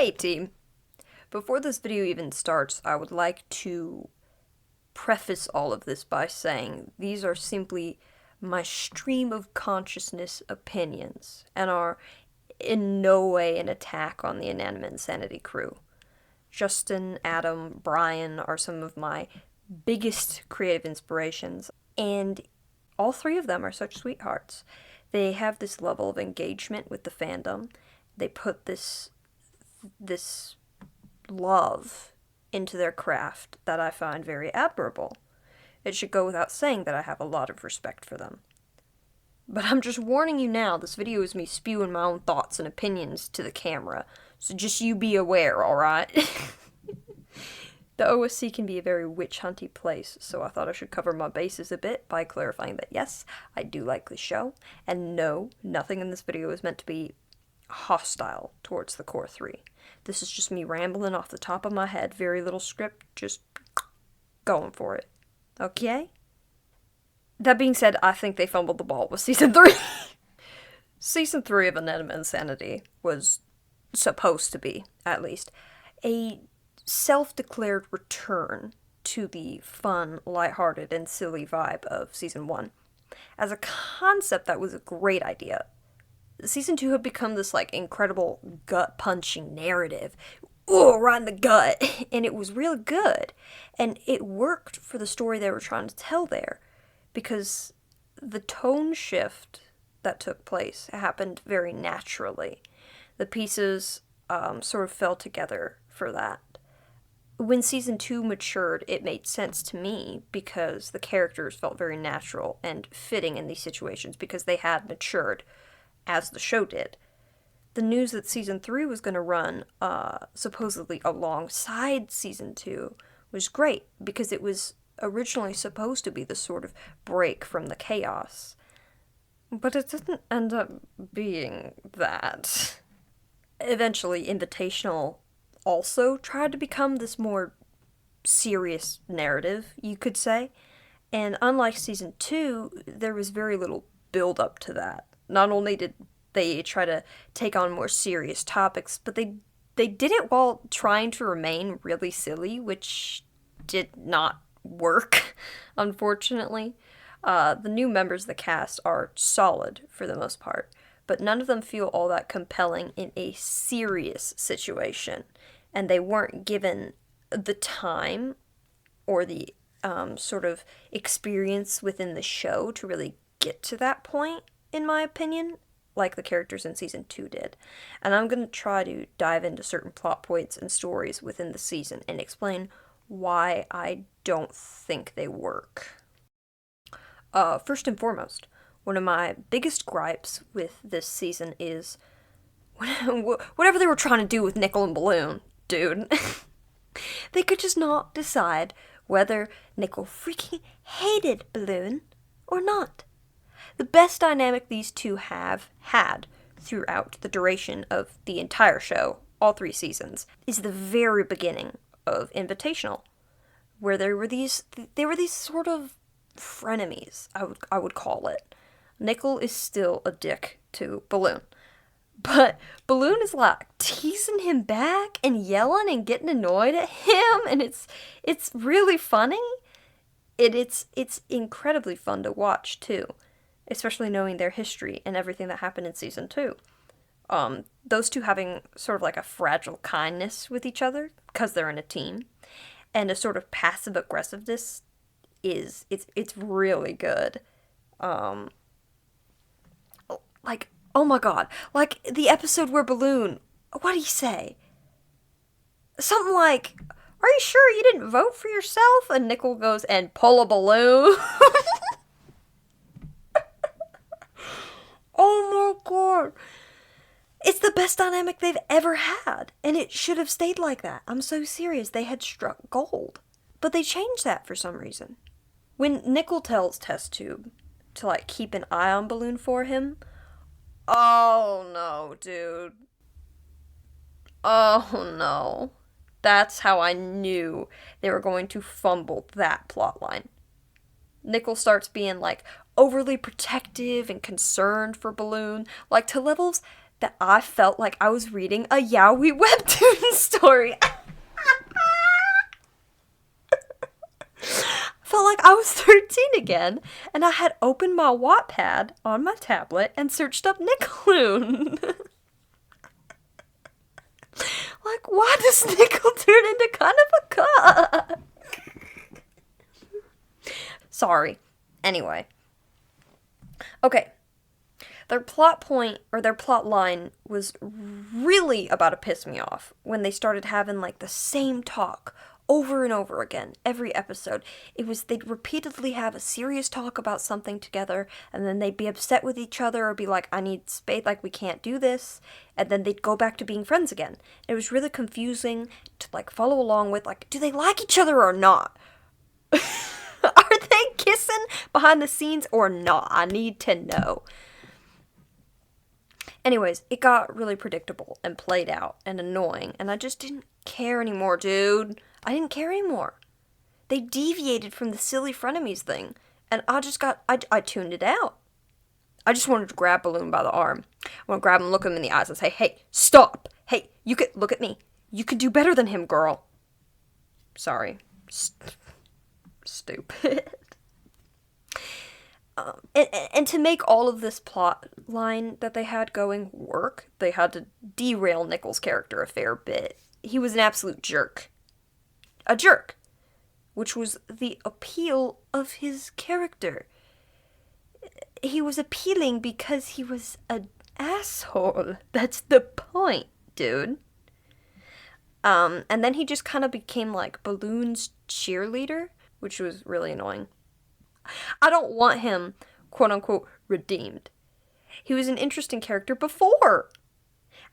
Hey team! Before this video even starts, I would like to preface all of this by saying these are simply my stream of consciousness opinions and are in no way an attack on the Inanimate Insanity crew. Justin, Adam, Brian are some of my biggest creative inspirations, and all three of them are such sweethearts. They have this level of engagement with the fandom. They put this love into their craft that I find very admirable. It should go without saying that I have a lot of respect for them. But I'm just warning you now, this video is me spewing my own thoughts and opinions to the camera, so just you be aware, alright? The OSC can be a very witch-hunty place, so I thought I should cover my bases a bit by clarifying that yes, I do like the show, and no, nothing in this video is meant to be hostile towards the core three. This is just me rambling off the top of my head, very little script, just going for it. Okay? That being said, I think they fumbled the ball with Season 3. Season 3 of Inanimate Insanity was supposed to be, at least, a self-declared return to the fun, lighthearted, and silly vibe of Season 1. As a concept, that was a great idea. Season 2 had become this, incredible gut-punching narrative. Ooh, right in the gut! And it was really good. And it worked for the story they were trying to tell there. Because the tone shift that took place happened very naturally. The pieces sort of fell together for that. When Season 2 matured, it made sense to me because the characters felt very natural and fitting in these situations because they had matured as the show did. The news that Season 3 was going to run supposedly alongside Season 2 was great because it was originally supposed to be the sort of break from the chaos. But it didn't end up being that. Eventually, Invitational also tried to become this more serious narrative, you could say. And unlike Season 2, there was very little build up to that. Not only did they try to take on more serious topics, but they did it while trying to remain really silly, which did not work, unfortunately. The new members of the cast are solid for the most part, but none of them feel all that compelling in a serious situation, and they weren't given the time or the sort of experience within the show to really get to that point, in my opinion, like the characters in Season 2 did. And I'm going to try to dive into certain plot points and stories within the season and explain why I don't think they work. First and foremost, one of my biggest gripes with this season is whatever they were trying to do with Nickel and Balloon, dude. They could just not decide whether Nickel freaking hated Balloon or not. The best dynamic these two have had throughout the duration of the entire show, all 3 seasons, is the very beginning of Invitational, where they were these sort of frenemies, I would call it. Nickel is still a dick to Balloon, but Balloon is teasing him back and yelling and getting annoyed at him, and it's really funny. It's incredibly fun to watch too, especially knowing their history and everything that happened in Season 2. Those two having sort of a fragile kindness with each other because they're in a team, and a sort of passive aggressiveness it's really good. Oh my god, the episode where Balloon, what did he say? Something like, "Are you sure you didn't vote for yourself?" And Nickel goes, "And pull a balloon." Oh my god. It's the best dynamic they've ever had, and it should have stayed like that. I'm so serious. They had struck gold. But they changed that for some reason. When Nickel tells Test Tube to, keep an eye on Balloon for him, oh no, dude. Oh no. That's how I knew they were going to fumble that plotline. Nickel starts being, overly protective and concerned for Balloon, to levels that I felt like I was reading a yaoi webtoon story. Felt like I was 13 again, and I had opened my Wattpad on my tablet and searched up Nickeloon. Like, why does Nickel turn into kind of a cuck? Sorry. Anyway. Okay. Their plot point, or their plot line, was really about to piss me off when they started having, like, the same talk over and over again, every episode. They'd repeatedly have a serious talk about something together, and then they'd be upset with each other, or be like, I need space, like, we can't do this, and then they'd go back to being friends again. It was really confusing to, like, follow along with, like, do they like each other or not? Are they kissing behind the scenes or not? I need to know. Anyways, it got really predictable and played out and annoying, and I just didn't care anymore, dude. I didn't care anymore. They deviated from the silly frenemies thing, and I tuned it out. I just wanted to grab Balloon by the arm. I want to grab him, look him in the eyes, and say, hey, stop! Hey, you could, look at me. You could do better than him, girl. Sorry. Stupid. And to make all of this plot line that they had going work, they had to derail Nickel's character a fair bit. He was an absolute jerk. A jerk. Which was the appeal of his character. He was appealing because he was an asshole. That's the point, dude. And then he just kind of became like Balloon's cheerleader, which was really annoying. I don't want him, quote-unquote, redeemed. He was an interesting character before.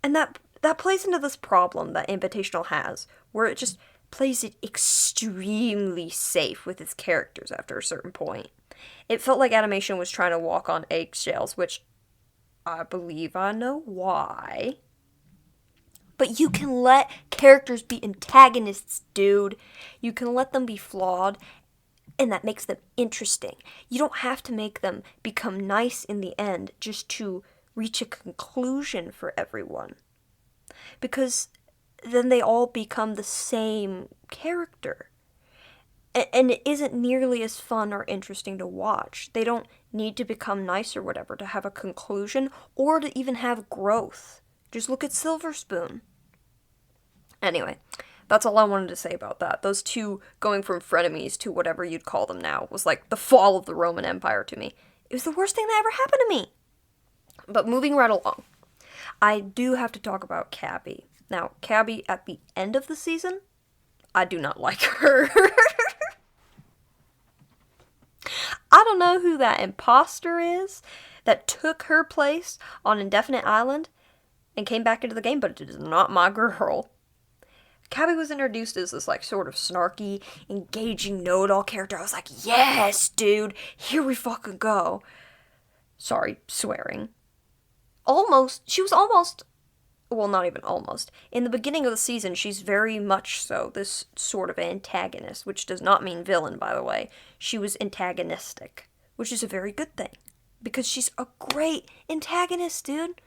And that plays into this problem that Invitational has, where it just plays it extremely safe with its characters after a certain point. It felt like animation was trying to walk on eggshells, which I believe I know why. But you can let characters be antagonists, dude. You can let them be flawed, and that makes them interesting. You don't have to make them become nice in the end just to reach a conclusion for everyone. Because then they all become the same character. And it isn't nearly as fun or interesting to watch. They don't need to become nice or whatever to have a conclusion or to even have growth. Just look at Silver Spoon. Anyway, that's all I wanted to say about that. Those two going from frenemies to whatever you'd call them now was like the fall of the Roman Empire to me. It was the worst thing that ever happened to me. But moving right along, I do have to talk about Cabby. Now, Cabby at the end of the season, I do not like her. I don't know who that imposter is that took her place on Indefinite Island and came back into the game, but it is not my girl. Cabby was introduced as this, like, sort of snarky, engaging, know-it-all character. I was like, yes, dude, here we fucking go. Sorry, swearing. She was almost, well, not even almost. In the beginning of the season, she's very much so this sort of antagonist, which does not mean villain, by the way. She was antagonistic, which is a very good thing, because she's a great antagonist, dude.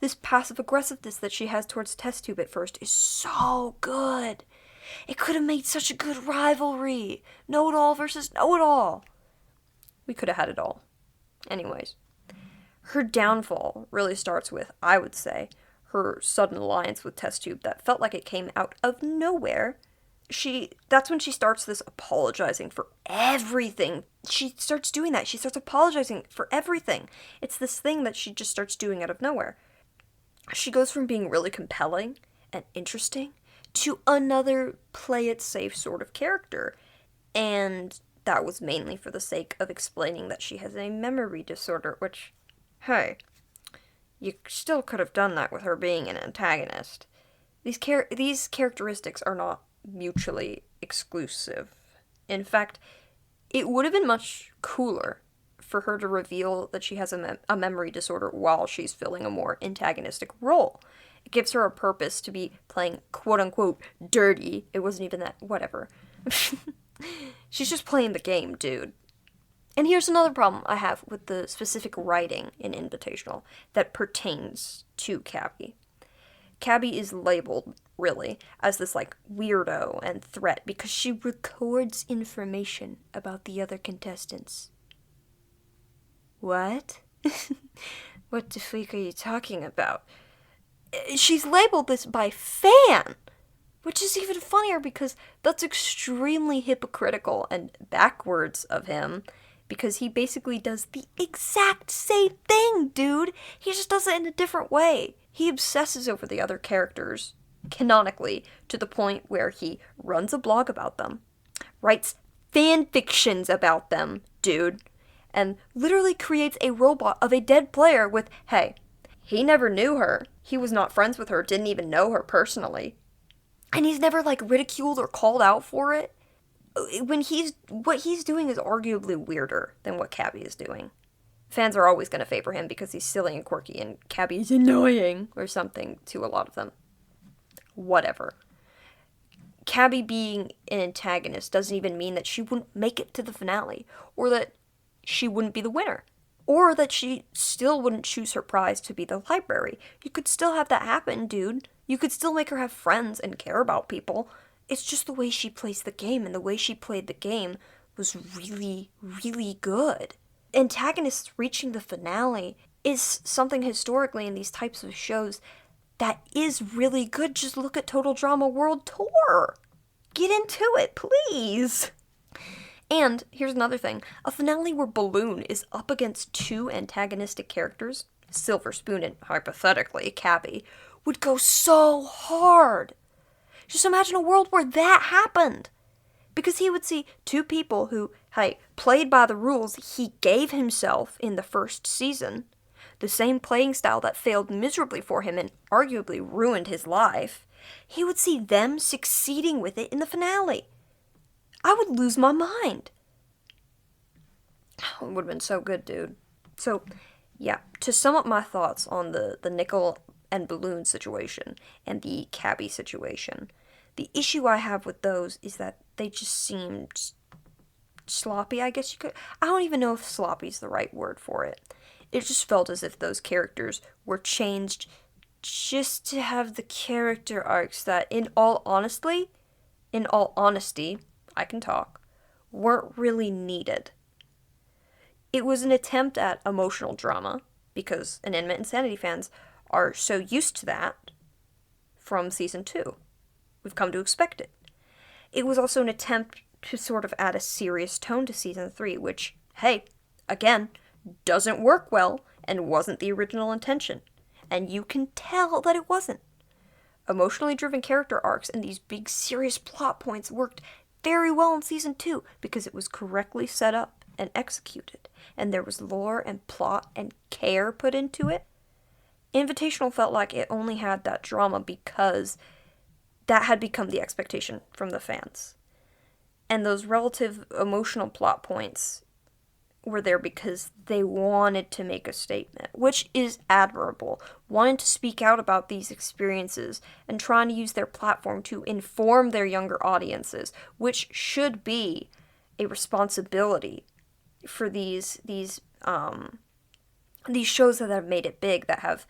This passive-aggressiveness that she has towards Test Tube at first is so good. It could have made such a good rivalry. Know-it-all versus know-it-all. We could have had it all. Anyways. Her downfall really starts with, I would say, her sudden alliance with Test Tube that felt like it came out of nowhere. That's when she starts this apologizing for everything. She starts doing that. She starts apologizing for everything. It's this thing that she just starts doing out of nowhere. She goes from being really compelling and interesting to another play-it-safe sort of character. And that was mainly for the sake of explaining that she has a memory disorder, which, hey, you still could have done that with her being an antagonist. These characteristics are not mutually exclusive. In fact, it would have been much cooler for her to reveal that she has a memory disorder while she's filling a more antagonistic role. It gives her a purpose to be playing quote-unquote dirty. It wasn't even that, whatever. She's just playing the game, dude. And here's another problem I have with the specific writing in Invitational that pertains to Cabby. Cabby is labeled, really, as this, like, weirdo and threat because she records information about the other contestants. What? What the freak are you talking about? She's labeled this by fan, which is even funnier because that's extremely hypocritical and backwards of him, because he basically does the exact same thing, dude. He just does it in a different way. He obsesses over the other characters, canonically, to the point where he runs a blog about them, writes fan fictions about them, dude, and literally creates a robot of a dead player with, hey, he never knew her, he was not friends with her, didn't even know her personally, and he's never, like, ridiculed or called out for it. What he's doing is arguably weirder than what Cabby is doing. Fans are always going to favor him because he's silly and quirky, and Cabby is annoying or something to a lot of them. Whatever. Cabby being an antagonist doesn't even mean that she wouldn't make it to the finale, or that she wouldn't be the winner, or that she still wouldn't choose her prize to be the library. You could still have that happen, dude. You could still make her have friends and care about people. It's just the way she plays the game, and the way she played the game was really, really good. Antagonists reaching the finale is something historically in these types of shows that is really good. Just look at Total Drama World Tour. Get into it, please. And here's another thing. A finale where Balloon is up against two antagonistic characters, Silver Spoon and, hypothetically, Cabby, would go so hard. Just imagine a world where that happened. Because he would see two people who, hey, played by the rules he gave himself in the first season, the same playing style that failed miserably for him and arguably ruined his life. He would see them succeeding with it in the finale. I would lose my mind. It would have been so good, dude. So, yeah, to sum up my thoughts on the Nickel and Balloon situation and the Cabby situation, the issue I have with those is that they just seemed sloppy, I guess you could. I don't even know if sloppy is the right word for it. It just felt as if those characters were changed just to have the character arcs that, in all honesty, I can talk, weren't really needed. It was an attempt at emotional drama, because Inanimate Insanity fans are so used to that from season 2. We've come to expect it. It was also an attempt to sort of add a serious tone to season 3, which, hey, again, doesn't work well and wasn't the original intention. And you can tell that it wasn't. Emotionally driven character arcs and these big serious plot points worked very well in season 2 because it was correctly set up and executed, and there was lore and plot and care put into it. Invitational felt like it only had that drama because that had become the expectation from the fans. And those relative emotional plot points were there because they wanted to make a statement, which is admirable. Wanting to speak out about these experiences and trying to use their platform to inform their younger audiences, which should be a responsibility for these shows that have made it big, that have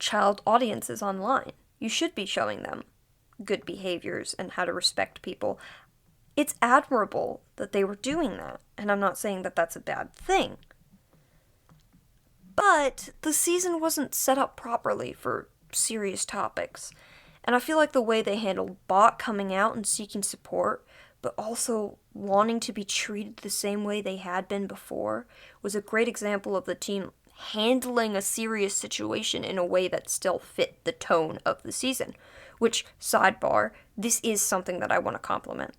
child audiences online. You should be showing them good behaviors and how to respect people. It's admirable that they were doing that, and I'm not saying that that's a bad thing. But the season wasn't set up properly for serious topics, and I feel like the way they handled Bot coming out and seeking support, but also wanting to be treated the same way they had been before, was a great example of the team handling a serious situation in a way that still fit the tone of the season. Which, sidebar, this is something that I want to compliment,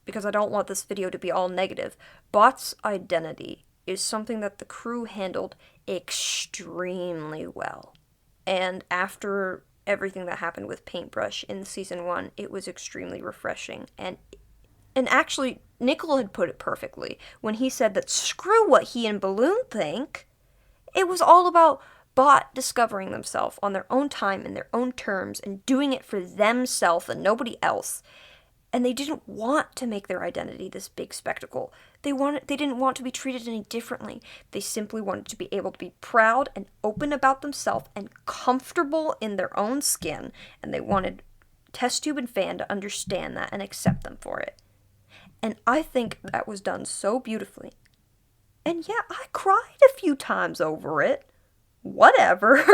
because I don't want this video to be all negative. Bot's identity is something that the crew handled extremely well. And after everything that happened with Paintbrush in season 1, it was extremely refreshing. And actually, Nickel had put it perfectly when he said that screw what he and Balloon think. It was all about Bot discovering themselves on their own time and their own terms and doing it for themselves and nobody else. And they didn't want to make their identity this big spectacle. They didn't want to be treated any differently. They simply wanted to be able to be proud and open about themselves and comfortable in their own skin. And they wanted test tube and fan to understand that and accept them for it. And I think that was done so beautifully. And yeah, I cried a few times over it. Whatever.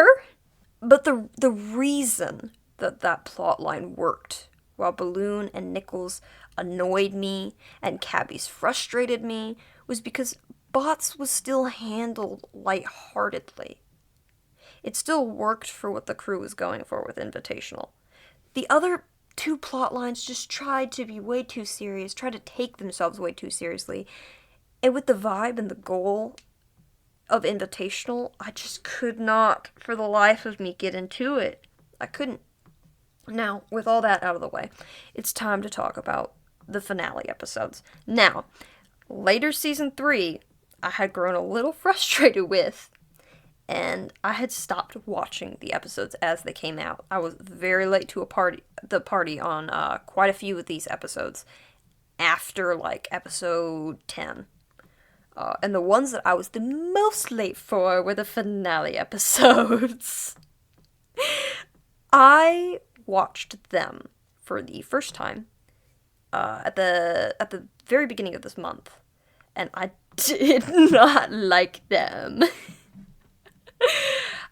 But the reason that plot line worked, while Balloon and Nichols annoyed me and Cabby's frustrated me, was because Bots was still handled lightheartedly. It still worked for what the crew was going for with Invitational. The other two plot lines just tried to be way too serious, tried to take themselves way too seriously. And with the vibe and the goal of Invitational, I just could not, for the life of me, get into it. I couldn't. Now, with all that out of the way, it's time to talk about the finale episodes. Now, later season 3, I had grown a little frustrated with, and I had stopped watching the episodes as they came out. I was very late to the party on quite a few of these episodes after, like, episode 10. And the ones that I was the most late for were the finale episodes. I watched them for the first time at the very beginning of this month, and I did not like them.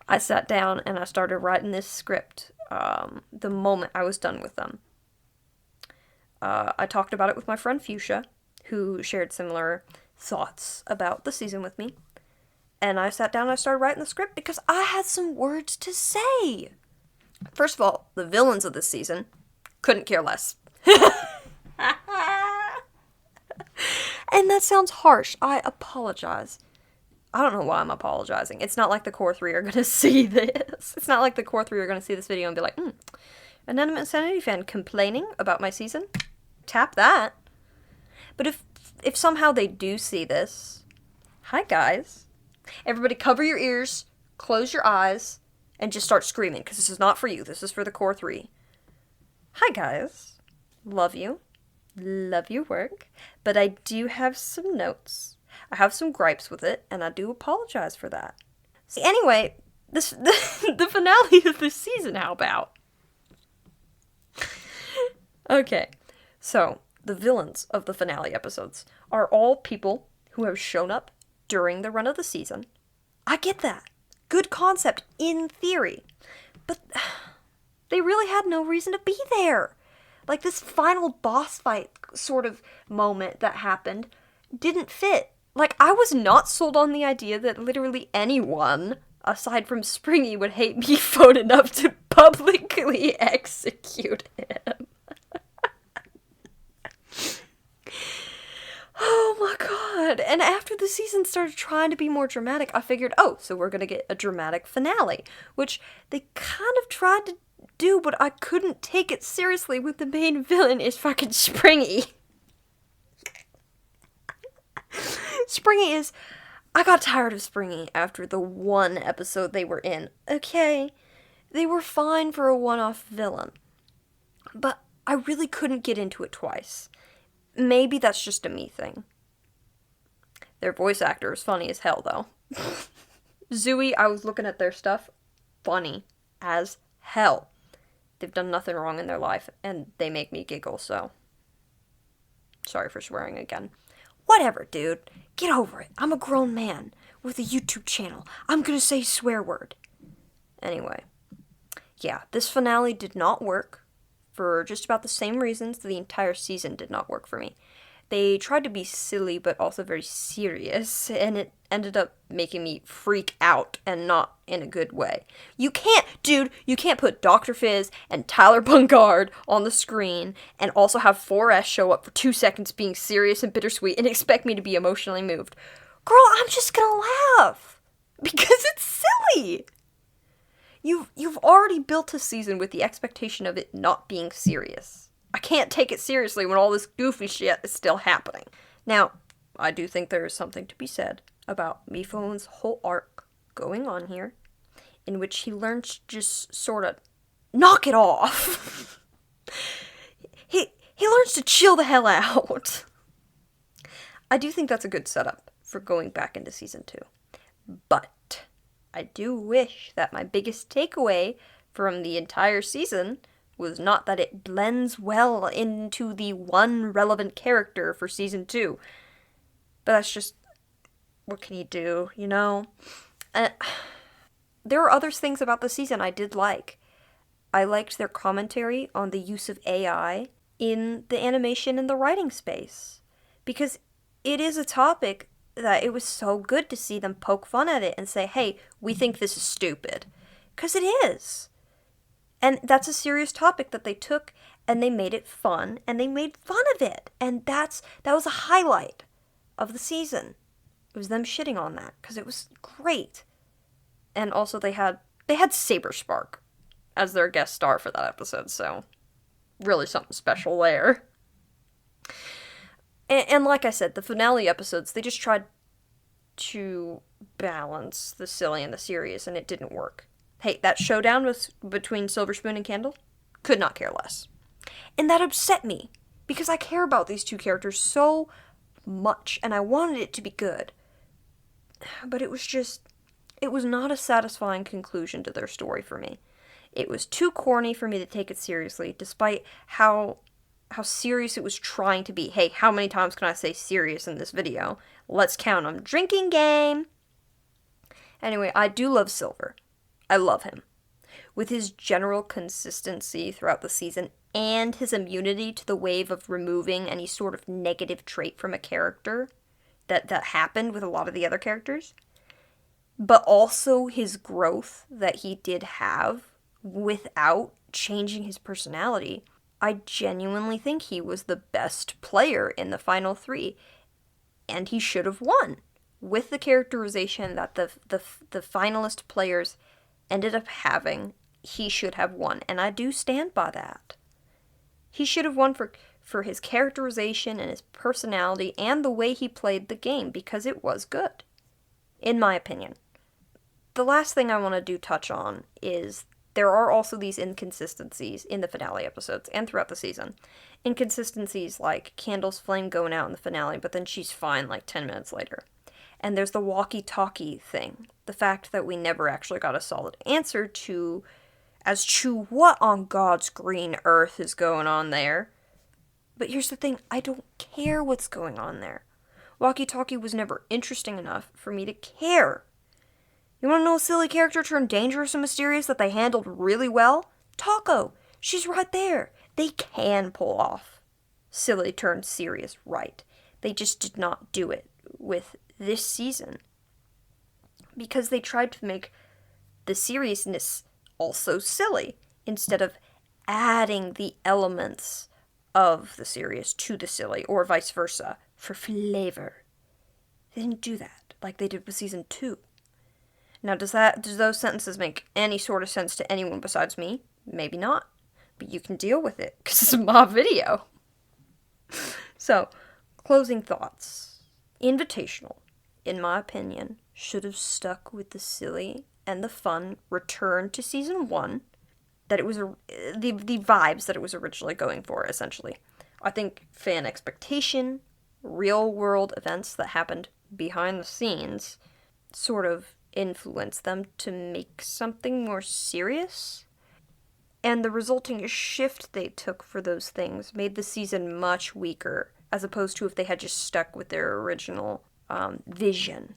I sat down and I started writing this script the moment I was done with them. I talked about it with my friend Fuchsia, who shared similar thoughts about the season with me, and I sat down and I started writing the script because I had some words to say. First of all, the villains of this season, couldn't care less. And that sounds harsh. I apologize. I don't know why I'm apologizing. It's not like the core 3 are going to see this. It's not like the core 3 are going to see this video and be like, Inanimate Insanity fan complaining about my season? Tap that. But if somehow they do see this, hi guys. Everybody cover your ears, close your eyes, and just start screaming, because this is not for you. This is for the core 3. Hi guys. Love you. Love your work. But I do have some notes. I have some gripes with it, and I do apologize for that. See, anyway, the finale of this season, how about? Okay, so the villains of the finale episodes are all people who have shown up during the run of the season. I get that. Good concept in theory. But they really had no reason to be there. Like, this final boss fight sort of moment that happened didn't fit. Like, I was not sold on the idea that literally anyone, aside from Springy, would hate me phone enough to publicly execute him. Oh my god. And after the season started trying to be more dramatic, I figured, so we're gonna get a dramatic finale. Which they kind of tried to do, but I couldn't take it seriously when the main villain is fucking Springy. Springy is... I got tired of Springy after the one episode they were in. Okay, they were fine for a one-off villain. But I really couldn't get into it twice. Maybe that's just a me thing. Their voice actor is funny as hell, though. Zooey, I was looking at their stuff. Funny as hell. They've done nothing wrong in their life, and they make me giggle, so... Sorry for swearing again. Whatever, dude. Get over it. I'm a grown man with a YouTube channel. I'm gonna say swear word. Anyway. Yeah, this finale did not work for just about the same reasons the entire season did not work for me. They tried to be silly but also very serious, and it ended up making me freak out, and not in a good way. You can't put Dr. Fizz and Tyler Bungard on the screen and also have 4S show up for 2 seconds being serious and bittersweet and expect me to be emotionally moved. Girl, I'm just gonna laugh because it's silly. You've already built a season with the expectation of it not being serious. I can't take it seriously when all this goofy shit is still happening. Now, I do think there is something to be said about Miphone's whole arc going on here, in which he learns to just sort of knock it off. He learns just to chill the hell out. I do think that's a good setup for going back into season 2. But I do wish that my biggest takeaway from the entire season was not that it blends well into the one relevant character for season 2. But that's just, what can you do, you know? There are other things about the season I did like. I liked their commentary on the use of AI in the animation and the writing space. Because it is a topic that it was so good to see them poke fun at it and say, hey, we think this is stupid. Because it is. And that's a serious topic that they took and they made it fun and they made fun of it. And that was a highlight of the season. It was them shitting on that because it was great. And also they had Saber Spark as their guest star for that episode, so really something special there. And like I said, the finale episodes, they just tried to balance the silly and the serious, and it didn't work. Hey, that showdown was between Silver Spoon and Candle? Could not care less. And that upset me, because I care about these two characters so much, and I wanted it to be good. But it was not a satisfying conclusion to their story for me. It was too corny for me to take it seriously, despite how serious it was trying to be. Hey, how many times can I say serious in this video? Let's count them. Drinking game! Anyway, I do love Silver. I love him. With his general consistency throughout the season and his immunity to the wave of removing any sort of negative trait from a character that happened with a lot of the other characters, but also his growth that he did have without changing his personality, I genuinely think he was the best player in the final 3, and he should have won. With the characterization that the finalist players ended up having, he should have won, and I do stand by that. He should have won for his characterization and his personality and the way he played the game, because it was good, in my opinion. The last thing I want to touch on is there are also these inconsistencies in the finale episodes and throughout the season. Inconsistencies like Candle's flame going out in the finale, but then she's fine like 10 minutes later. And there's the walkie-talkie thing. The fact that we never actually got a solid answer to what on God's green earth is going on there. But here's the thing, I don't care what's going on there. Walkie-talkie was never interesting enough for me to care. You want to know a silly character turned dangerous and mysterious that they handled really well? Taco. She's right there. They can pull off silly turned serious right. They just did not do it with this season. Because they tried to make the seriousness also silly, instead of adding the elements of the serious to the silly, or vice versa, for flavor. They didn't do that like they did with season 2. Now, does those sentences make any sort of sense to anyone besides me? Maybe not. But you can deal with it, because it's my video. So, closing thoughts. Invitational, in my opinion, should have stuck with the silly and the fun return to season 1, that it was the vibes that it was originally going for, essentially. I think fan expectation, real-world events that happened behind the scenes, sort of influence them to make something more serious. And the resulting shift they took for those things made the season much weaker, as opposed to if they had just stuck with their original vision.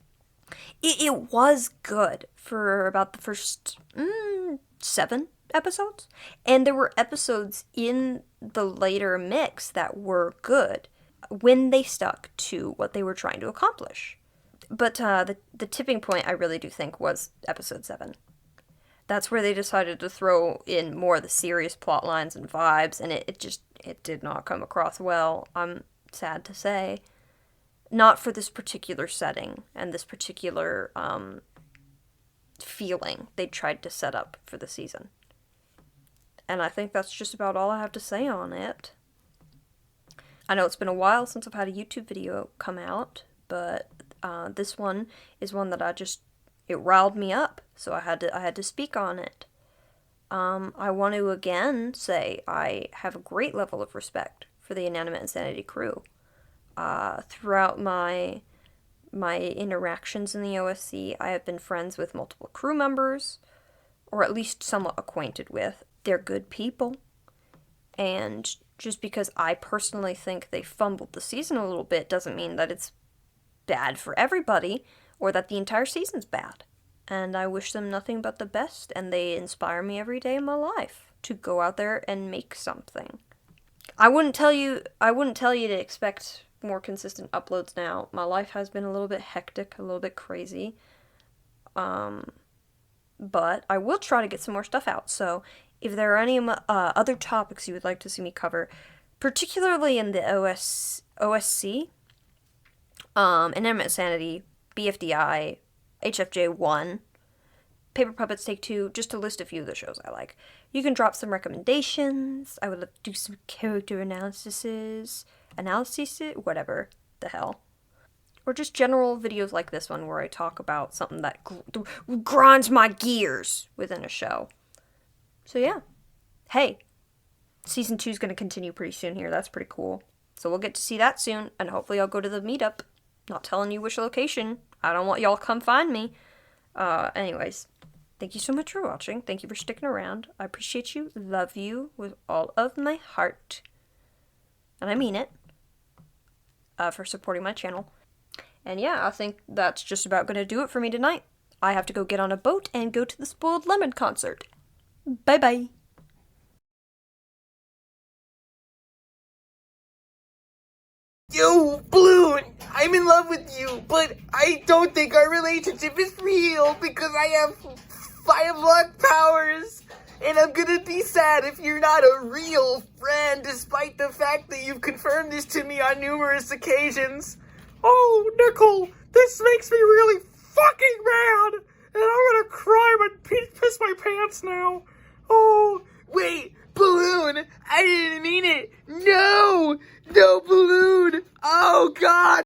It was good for about the first 7 episodes. And there were episodes in the later mix that were good when they stuck to what they were trying to accomplish. But the tipping point, I really do think, was episode 7. That's where they decided to throw in more of the serious plot lines and vibes, and it did not come across well, I'm sad to say. Not for this particular setting and this particular feeling they tried to set up for the season. And I think that's just about all I have to say on it. I know it's been a while since I've had a YouTube video come out, but this one is one that it riled me up, so I had to speak on it. I want to again say I have a great level of respect for the Inanimate Insanity crew. Throughout my interactions in the OSC, I have been friends with multiple crew members, or at least somewhat acquainted with. They're good people, and just because I personally think they fumbled the season a little bit doesn't mean that it's bad for everybody, or that the entire season's bad. And I wish them nothing but the best, and they inspire me every day of my life to go out there and make something. I wouldn't tell you to expect more consistent uploads now. My life has been a little bit hectic, a little bit crazy. But I will try to get some more stuff out. So if there are any other topics you would like to see me cover, particularly in the OSC, Inanimate Insanity, BFDI, HFJ1, Paper Puppets Take Two, just to list a few of the shows I like. You can drop some recommendations. I would love to do some character analyses, whatever the hell. Or just general videos like this one where I talk about something that grinds my gears within a show. So yeah. Hey, Season 2 is going to continue pretty soon here. That's pretty cool. So we'll get to see that soon, and hopefully I'll go to the meetup. Not telling you which location. I don't want y'all to come find me. Anyways, thank you so much for watching. Thank you for sticking around. I appreciate you. Love you with all of my heart. And I mean it. For supporting my channel. And yeah, I think that's just about going to do it for me tonight. I have to go get on a boat and go to the Spoiled Lemon concert. Bye-bye. Yo, Balloon, I'm in love with you, but I don't think our relationship is real because I have luck powers, and I'm gonna be sad if you're not a real friend, despite the fact that you've confirmed this to me on numerous occasions. Oh, Nickel, this makes me really fucking mad, and I'm gonna cry and piss my pants now. Oh, wait, Balloon, I didn't mean it. No, Balloon. Oh, God.